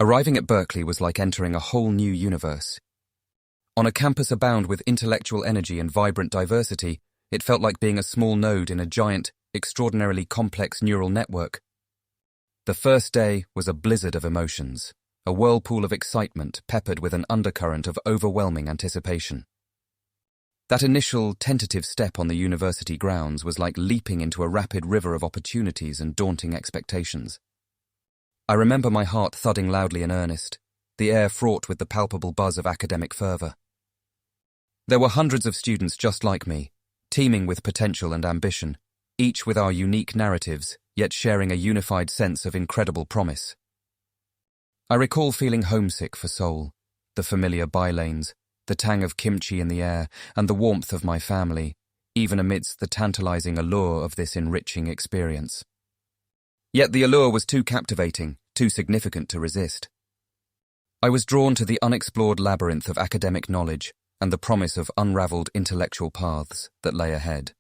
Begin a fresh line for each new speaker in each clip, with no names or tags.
Arriving at Berkeley was like entering a whole new universe. On a campus abound with intellectual energy and vibrant diversity, it felt like being a small node in a giant, extraordinarily complex neural network. The first day was a blizzard of emotions, a whirlpool of excitement peppered with an undercurrent of overwhelming anticipation. That initial, tentative step on the university grounds was like leaping into a rapid river of opportunities and daunting expectations. I remember my heart thudding loudly in earnest, the air fraught with the palpable buzz of academic fervor. There were hundreds of students just like me, teeming with potential and ambition, each with our unique narratives, yet sharing a unified sense of incredible promise. I recall feeling homesick for Seoul, the familiar bylanes, the tang of kimchi in the air, and the warmth of my family, even amidst the tantalizing allure of this enriching experience. Yet the allure was too captivating, too significant to resist. I was drawn to the unexplored labyrinth of academic knowledge and the promise of unraveled intellectual paths that lay ahead.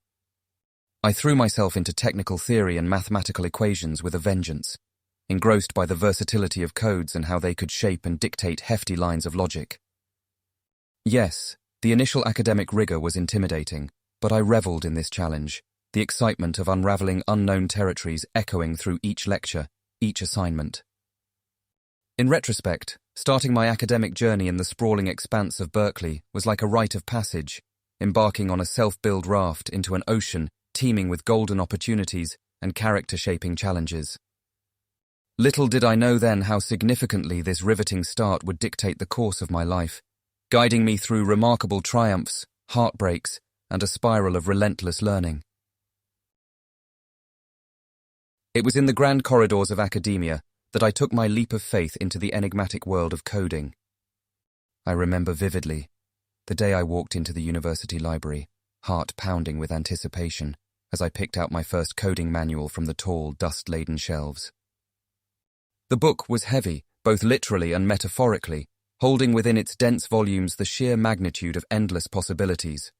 I threw myself into technical theory and mathematical equations with a vengeance, engrossed by the versatility of codes and how they could shape and dictate hefty lines of logic. Yes, the initial academic rigor was intimidating, but I reveled in this challenge, the excitement of unraveling unknown territories echoing through each lecture, each assignment. In retrospect, starting my academic journey in the sprawling expanse of Berkeley was like a rite of passage, embarking on a self-built raft into an ocean teeming with golden opportunities and character-shaping challenges. Little did I know then how significantly this riveting start would dictate the course of my life, guiding me through remarkable triumphs, heartbreaks, and a spiral of relentless learning. It was in the grand corridors of academia that I took my leap of faith into the enigmatic world of coding. I remember vividly the day I walked into the university library, heart pounding with anticipation, as I picked out my first coding manual from the tall, dust-laden shelves. The book was heavy, both literally and metaphorically, holding within its dense volumes the sheer magnitude of endless possibilities.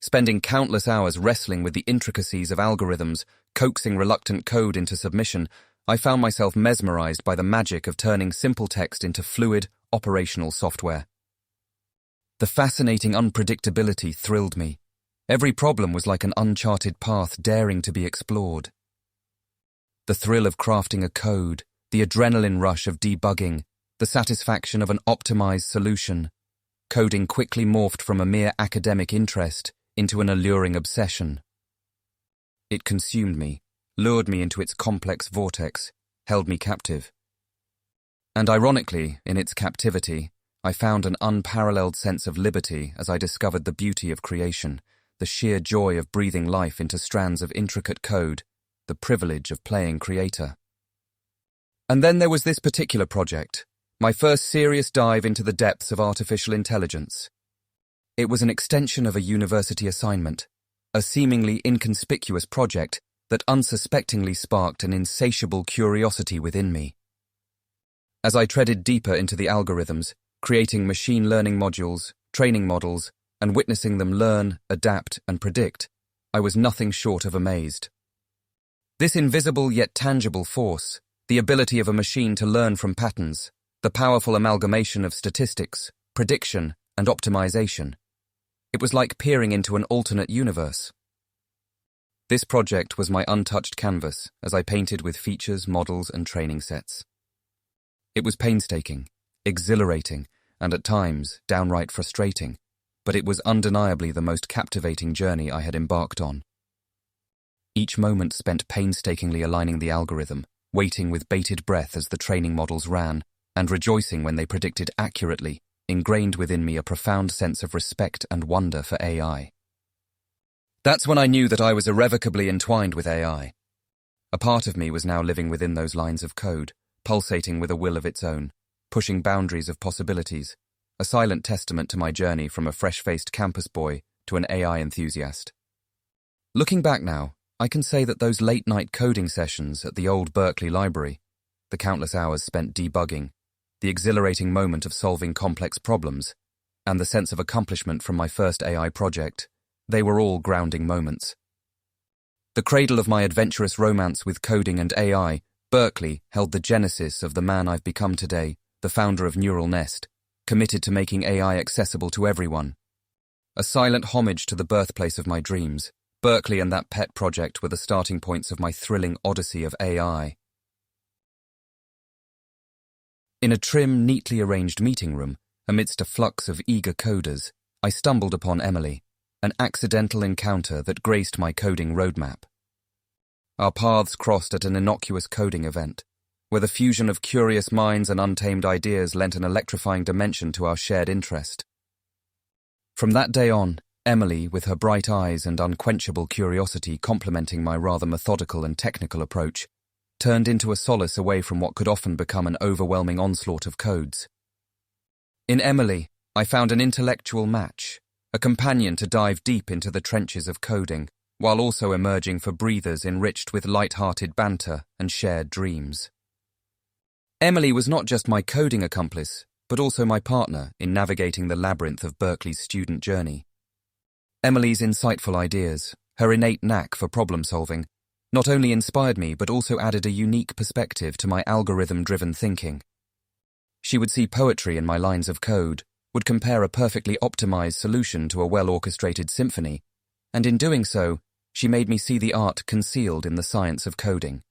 Spending countless hours wrestling with the intricacies of algorithms, coaxing reluctant code into submission, I found myself mesmerized by the magic of turning simple text into fluid, operational software. The fascinating unpredictability thrilled me. Every problem was like an uncharted path daring to be explored. The thrill of crafting a code, the adrenaline rush of debugging, the satisfaction of an optimized solution. Coding quickly morphed from a mere academic interest into an alluring obsession. It consumed me, lured me into its complex vortex, held me captive. And ironically, in its captivity, I found an unparalleled sense of liberty as I discovered the beauty of creation, the sheer joy of breathing life into strands of intricate code, the privilege of playing creator. And then there was this particular project, my first serious dive into the depths of artificial intelligence. It was an extension of a university assignment, a seemingly inconspicuous project that unsuspectingly sparked an insatiable curiosity within me. As I treaded deeper into the algorithms, creating machine learning modules, training models, and witnessing them learn, adapt, and predict, I was nothing short of amazed. This invisible yet tangible force, the ability of a machine to learn from patterns, the powerful amalgamation of statistics, prediction, and optimization. It was like peering into an alternate universe. This project was my untouched canvas as I painted with features, models, and training sets. It was painstaking, exhilarating, and at times downright frustrating, but it was undeniably the most captivating journey I had embarked on. Each moment spent painstakingly aligning the algorithm, waiting with bated breath as the training models ran, and rejoicing when they predicted accurately, ingrained within me a profound sense of respect and wonder for AI. That's when I knew that I was irrevocably entwined with AI. A part of me was now living within those lines of code, pulsating with a will of its own, pushing boundaries of possibilities, a silent testament to my journey from a fresh-faced campus boy to an AI enthusiast. Looking back now, I can say that those late-night coding sessions at the old Berkeley Library, the countless hours spent debugging, the exhilarating moment of solving complex problems, and the sense of accomplishment from my first AI project, they were all grounding moments. The cradle of my adventurous romance with coding and AI Berkeley held the genesis of the man I've become today, the founder of Neural Nest, committed to making AI accessible to everyone. A silent homage to the birthplace of my dreams, Berkeley and that pet project were the starting points of my thrilling odyssey of AI. In a trim, neatly arranged meeting room, amidst a flux of eager coders, I stumbled upon Emily, an accidental encounter that graced my coding roadmap. Our paths crossed at an innocuous coding event, where the fusion of curious minds and untamed ideas lent an electrifying dimension to our shared interest. From that day on, Emily, with her bright eyes and unquenchable curiosity complementing my rather methodical and technical approach, turned into a solace away from what could often become an overwhelming onslaught of codes. In Emily, I found an intellectual match, a companion to dive deep into the trenches of coding, while also emerging for breathers enriched with light-hearted banter and shared dreams. Emily was not just my coding accomplice, but also my partner in navigating the labyrinth of Berkeley's student journey. Emily's insightful ideas, her innate knack for problem-solving, not only inspired me but also added a unique perspective to my algorithm-driven thinking. She would see poetry in my lines of code, would compare a perfectly optimized solution to a well-orchestrated symphony, and in doing so, she made me see the art concealed in the science of coding.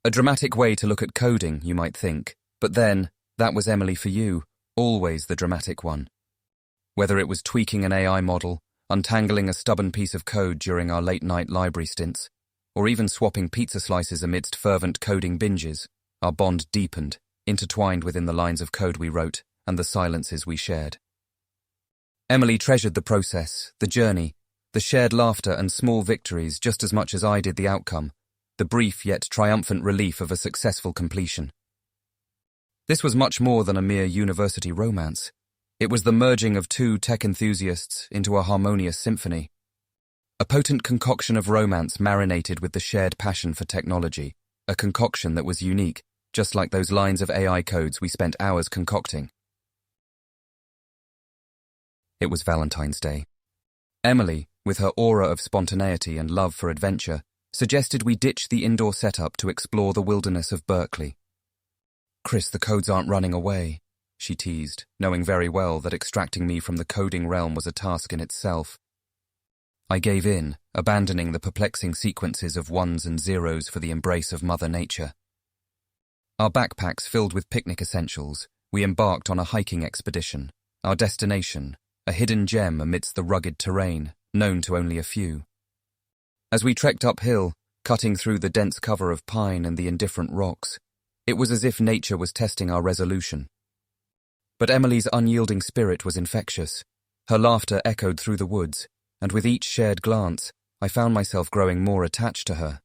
A dramatic way to look at coding, you might think, but then, that was Emily for you, always the dramatic one. Whether it was tweaking an AI model, untangling a stubborn piece of code during our late-night library stints, or even swapping pizza slices amidst fervent coding binges, our bond deepened, intertwined within the lines of code we wrote and the silences we shared. Emily treasured the process, the journey, the shared laughter and small victories just as much as I did the outcome, the brief yet triumphant relief of a successful completion. This was much more than a mere university romance. It was the merging of two tech enthusiasts into a harmonious symphony. A potent concoction of romance marinated with the shared passion for technology, a concoction that was unique, just like those lines of AI codes we spent hours concocting. It was Valentine's Day. Emily, with her aura of spontaneity and love for adventure, suggested we ditch the indoor setup to explore the wilderness of Berkeley. "Chris, the codes aren't running away," she teased, knowing very well that extracting me from the coding realm was a task in itself. I gave in, abandoning the perplexing sequences of ones and zeros for the embrace of Mother Nature. Our backpacks filled with picnic essentials, we embarked on a hiking expedition, our destination, a hidden gem amidst the rugged terrain, known to only a few. As we trekked uphill, cutting through the dense cover of pine and the indifferent rocks, it was as if nature was testing our resolution. But Emily's unyielding spirit was infectious. Her laughter echoed through the woods, and with each shared glance, I found myself growing more attached to her.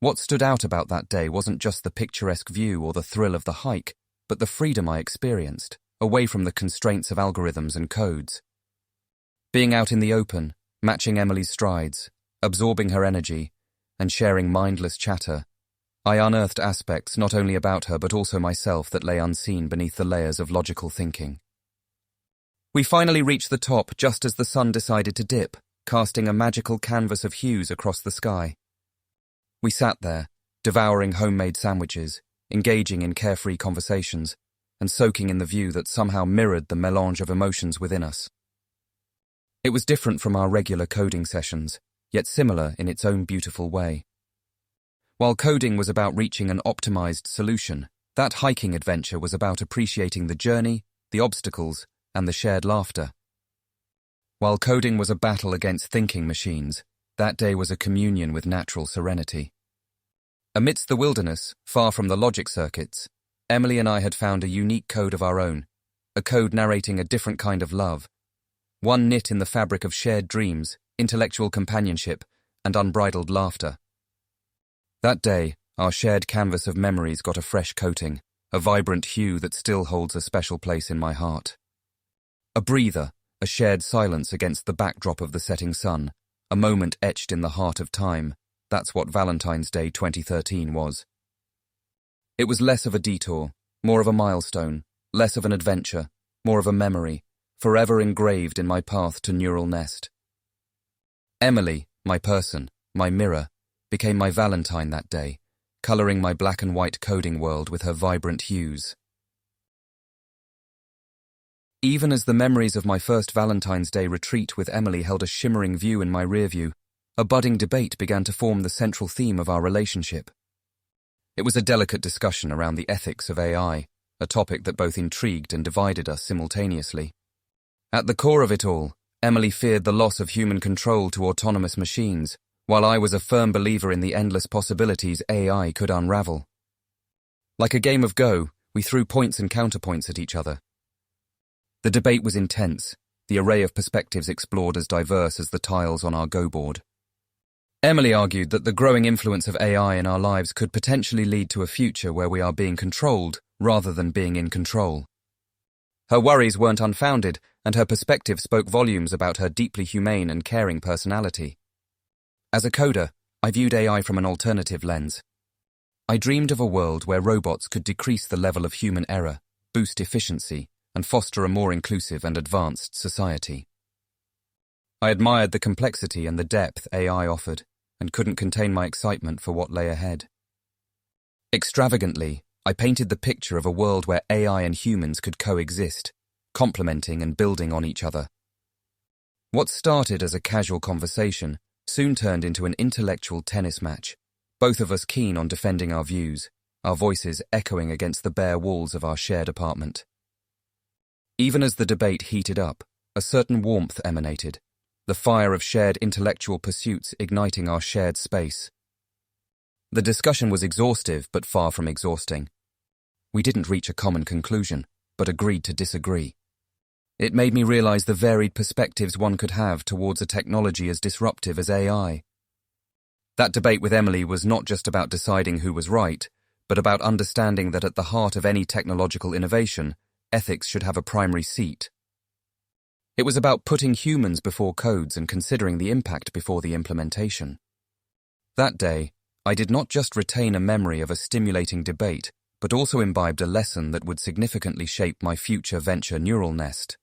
What stood out about that day wasn't just the picturesque view or the thrill of the hike, but the freedom I experienced, away from the constraints of algorithms and codes. Being out in the open, matching Emily's strides, absorbing her energy, and sharing mindless chatter, I unearthed aspects not only about her but also myself that lay unseen beneath the layers of logical thinking. We finally reached the top just as the sun decided to dip, casting a magical canvas of hues across the sky. We sat there, devouring homemade sandwiches, engaging in carefree conversations, and soaking in the view that somehow mirrored the melange of emotions within us. It was different from our regular coding sessions, yet similar in its own beautiful way. While coding was about reaching an optimized solution, that hiking adventure was about appreciating the journey, the obstacles, and the shared laughter. While coding was a battle against thinking machines, that day was a communion with natural serenity. Amidst the wilderness, far from the logic circuits, Emily and I had found a unique code of our own, a code narrating a different kind of love, one knit in the fabric of shared dreams, intellectual companionship, and unbridled laughter. That day, our shared canvas of memories got a fresh coating, a vibrant hue that still holds a special place in my heart. A breather, a shared silence against the backdrop of the setting sun, a moment etched in the heart of time. That's what Valentine's Day 2013 was. It was less of a detour, more of a milestone, less of an adventure, more of a memory, forever engraved in my path to Neural Nest. Emily, my person, my mirror, became my Valentine that day, colouring my black and white coding world with her vibrant hues. Even as the memories of my first Valentine's Day retreat with Emily held a shimmering view in my rearview, a budding debate began to form the central theme of our relationship. It was a delicate discussion around the ethics of AI, a topic that both intrigued and divided us simultaneously. At the core of it all, Emily feared the loss of human control to autonomous machines, while I was a firm believer in the endless possibilities AI could unravel. Like a game of Go, we threw points and counterpoints at each other. The debate was intense, the array of perspectives explored as diverse as the tiles on our Go board. Emily argued that the growing influence of AI in our lives could potentially lead to a future where we are being controlled rather than being in control. Her worries weren't unfounded, and her perspective spoke volumes about her deeply humane and caring personality. As a coder, I viewed AI from an alternative lens. I dreamed of a world where robots could decrease the level of human error, boost efficiency, and foster a more inclusive and advanced society. I admired the complexity and the depth AI offered, and couldn't contain my excitement for what lay ahead. Extravagantly, I painted the picture of a world where AI and humans could coexist, complementing and building on each other. What started as a casual conversation soon turned into an intellectual tennis match, both of us keen on defending our views, our voices echoing against the bare walls of our shared apartment. Even as the debate heated up, a certain warmth emanated, the fire of shared intellectual pursuits igniting our shared space. The discussion was exhaustive but far from exhausting. We didn't reach a common conclusion, but agreed to disagree. It made me realize the varied perspectives one could have towards a technology as disruptive as AI. That debate with Emily was not just about deciding who was right, but about understanding that at the heart of any technological innovation, ethics should have a primary seat. It was about putting humans before codes and considering the impact before the implementation. That day, I did not just retain a memory of a stimulating debate, but also imbibed a lesson that would significantly shape my future venture neural nest.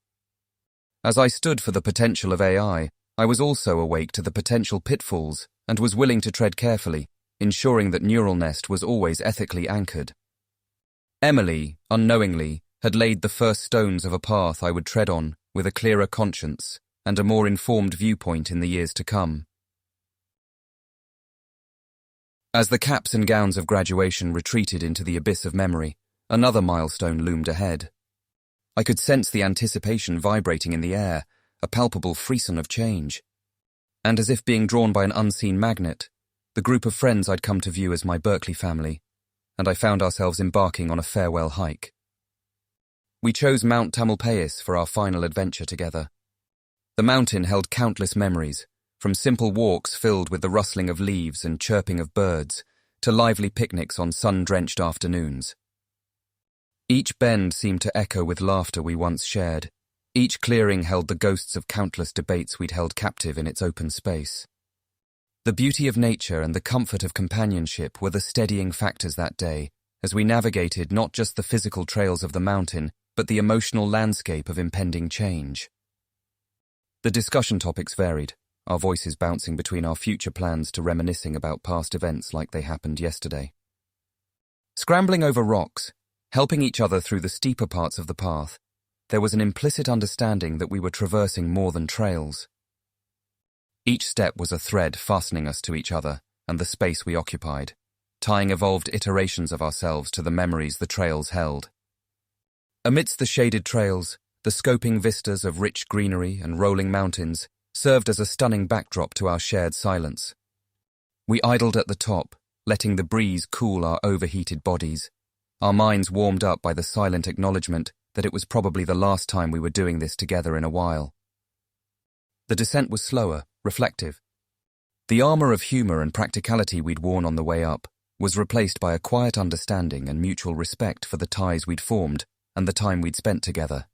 As I stood for the potential of AI, I was also awake to the potential pitfalls and was willing to tread carefully, ensuring that neural nest was always ethically anchored. Emily, unknowingly, had laid the first stones of a path I would tread on with a clearer conscience and a more informed viewpoint in the years to come. As the caps and gowns of graduation retreated into the abyss of memory, another milestone loomed ahead. I could sense the anticipation vibrating in the air, a palpable frisson of change. And as if being drawn by an unseen magnet, the group of friends I'd come to view as my Berkeley family, and I found ourselves embarking on a farewell hike. We chose Mount Tamalpais for our final adventure together. The mountain held countless memories, from simple walks filled with the rustling of leaves and chirping of birds, to lively picnics on sun-drenched afternoons. Each bend seemed to echo with laughter we once shared. Each clearing held the ghosts of countless debates we'd held captive in its open space. The beauty of nature and the comfort of companionship were the steadying factors that day, as we navigated not just the physical trails of the mountain, but the emotional landscape of impending change. The discussion topics varied, our voices bouncing between our future plans to reminiscing about past events like they happened yesterday. Scrambling over rocks, helping each other through the steeper parts of the path, there was an implicit understanding that we were traversing more than trails. Each step was a thread fastening us to each other and the space we occupied, tying evolved iterations of ourselves to the memories the trails held. Amidst the shaded trails, the scoping vistas of rich greenery and rolling mountains served as a stunning backdrop to our shared silence. We idled at the top, letting the breeze cool our overheated bodies, our minds warmed up by the silent acknowledgement that it was probably the last time we were doing this together in a while. The descent was slower, reflective. The armor of humor and practicality we'd worn on the way up was replaced by a quiet understanding and mutual respect for the ties we'd formed and the time we'd spent together.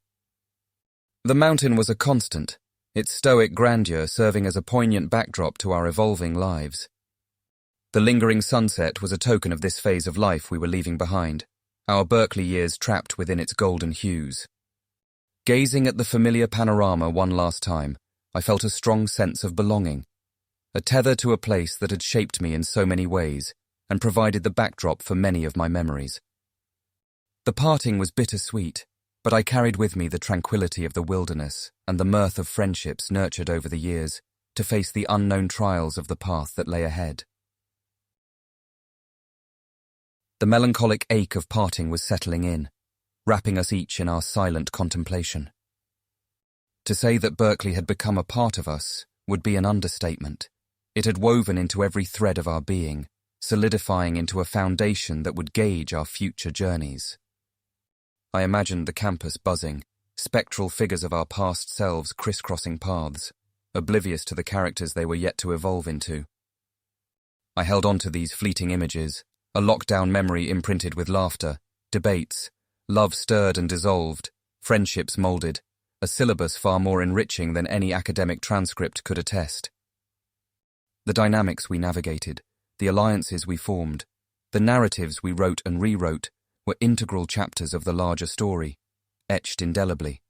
The mountain was a constant, its stoic grandeur serving as a poignant backdrop to our evolving lives. The lingering sunset was a token of this phase of life we were leaving behind, our Berkeley years trapped within its golden hues. Gazing at the familiar panorama one last time, I felt a strong sense of belonging, a tether to a place that had shaped me in so many ways, and provided the backdrop for many of my memories. The parting was bittersweet, but I carried with me the tranquility of the wilderness and the mirth of friendships nurtured over the years to face the unknown trials of the path that lay ahead. The melancholic ache of parting was settling in, wrapping us each in our silent contemplation. To say that Berkeley had become a part of us would be an understatement. It had woven into every thread of our being, solidifying into a foundation that would gauge our future journeys. I imagined the campus buzzing, spectral figures of our past selves crisscrossing paths, oblivious to the characters they were yet to evolve into. I held on to these fleeting images, a lockdown memory imprinted with laughter, debates, love stirred and dissolved, friendships moulded, a syllabus far more enriching than any academic transcript could attest. The dynamics we navigated, the alliances we formed, the narratives we wrote and rewrote were integral chapters of the larger story, etched indelibly.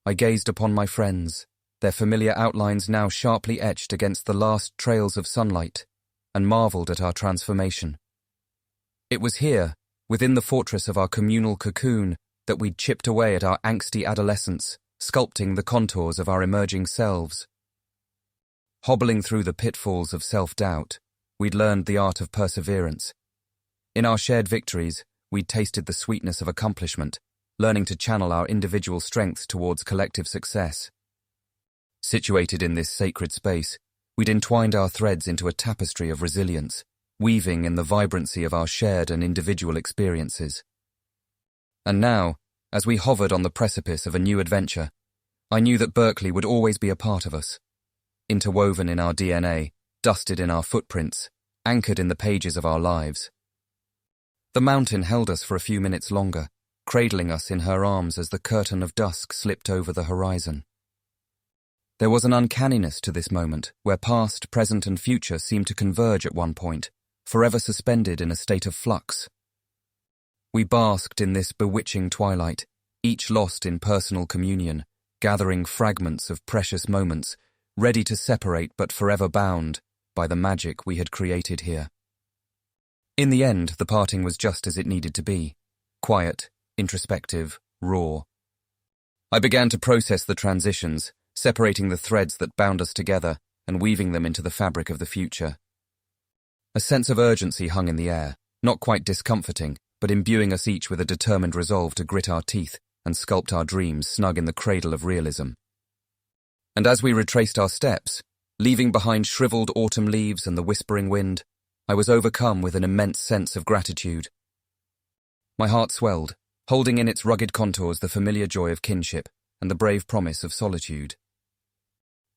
I gazed upon my friends, their familiar outlines now sharply etched against the last trails of sunlight, and marveled at our transformation. It was here, within the fortress of our communal cocoon, that we'd chipped away at our angsty adolescence, sculpting the contours of our emerging selves. Hobbling through the pitfalls of self-doubt, we'd learned the art of perseverance. In our shared victories, we'd tasted the sweetness of accomplishment, learning to channel our individual strengths towards collective success. Situated in this sacred space, we'd entwined our threads into a tapestry of resilience, weaving in the vibrancy of our shared and individual experiences. And now, as we hovered on the precipice of a new adventure, I knew that Berkeley would always be a part of us. Interwoven in our DNA, dusted in our footprints, anchored in the pages of our lives. The mountain held us for a few minutes longer, cradling us in her arms as the curtain of dusk slipped over the horizon. There was an uncanniness to this moment, where past, present and future seemed to converge at one point, forever suspended in a state of flux. We basked in this bewitching twilight, each lost in personal communion, gathering fragments of precious moments, ready to separate but forever bound by the magic we had created here. In the end, the parting was just as it needed to be, quiet, introspective, raw. I began to process the transitions, separating the threads that bound us together and weaving them into the fabric of the future. A sense of urgency hung in the air, not quite discomforting, but imbuing us each with a determined resolve to grit our teeth and sculpt our dreams snug in the cradle of realism. And as we retraced our steps, leaving behind shriveled autumn leaves and the whispering wind, I was overcome with an immense sense of gratitude. My heart swelled, holding in its rugged contours the familiar joy of kinship and the brave promise of solitude.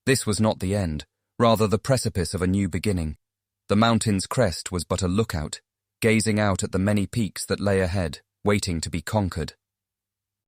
This was not the end, rather the precipice of a new beginning. The mountain's crest was but a lookout, gazing out at the many peaks that lay ahead, waiting to be conquered.